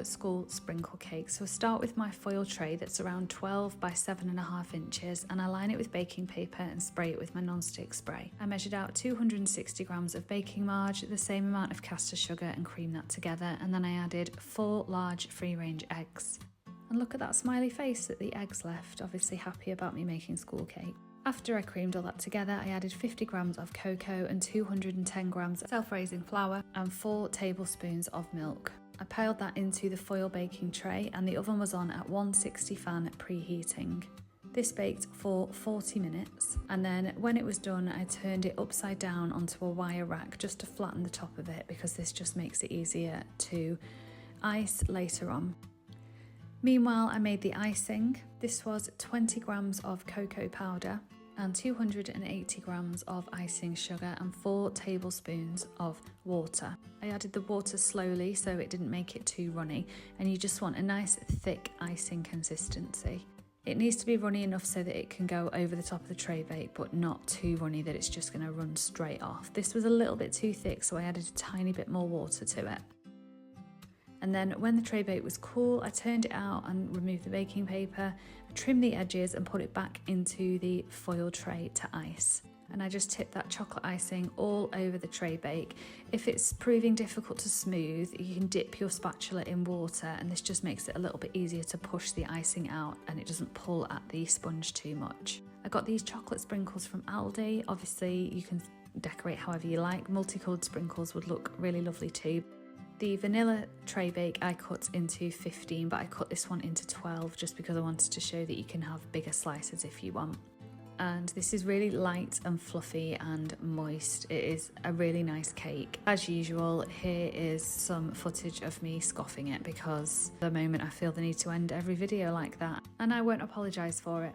school sprinkle cake. So I start with my foil tray that's around 12 by 7.5 inches, and I line it with baking paper and spray it with my non-stick spray. I measured out 260 grams of baking marge, the same amount of caster sugar, and creamed that together, and then I added 4 large free-range eggs. And look at that smiley face that the eggs left, obviously happy about me making school cake. After I creamed all that together, I added 50 grams of cocoa and 210 grams of self-raising flour and 4 tablespoons of milk. I piled that into the foil baking tray, and the oven was on at 160 fan preheating. This baked for 40 minutes, and then when it was done, I turned it upside down onto a wire rack just to flatten the top of it, because this just makes it easier to ice later on. Meanwhile, I made the icing. This was 20 grams of cocoa powder and 280 grams of icing sugar and 4 tablespoons of water. I added the water slowly so it didn't make it too runny, and you just want a nice thick icing consistency. It needs to be runny enough so that it can go over the top of the tray bake, but not too runny that it's just going to run straight off. This was a little bit too thick, so I added a tiny bit more water to it. And then when the tray bake was cool, I turned it out and removed the baking paper, trimmed the edges and put it back into the foil tray to ice. And I just tipped that chocolate icing all over the tray bake. If it's proving difficult to smooth, you can dip your spatula in water, and this just makes it a little bit easier to push the icing out and it doesn't pull at the sponge too much. I got these chocolate sprinkles from Aldi. Obviously you can decorate however you like. Multicoloured sprinkles would look really lovely too. The vanilla tray bake I cut into 15, but I cut this one into 12 just because I wanted to show that you can have bigger slices if you want. And this is really light and fluffy and moist. It is a really nice cake. As usual, here is some footage of me scoffing it, because at the moment I feel the need to end every video like that, and I won't apologise for it.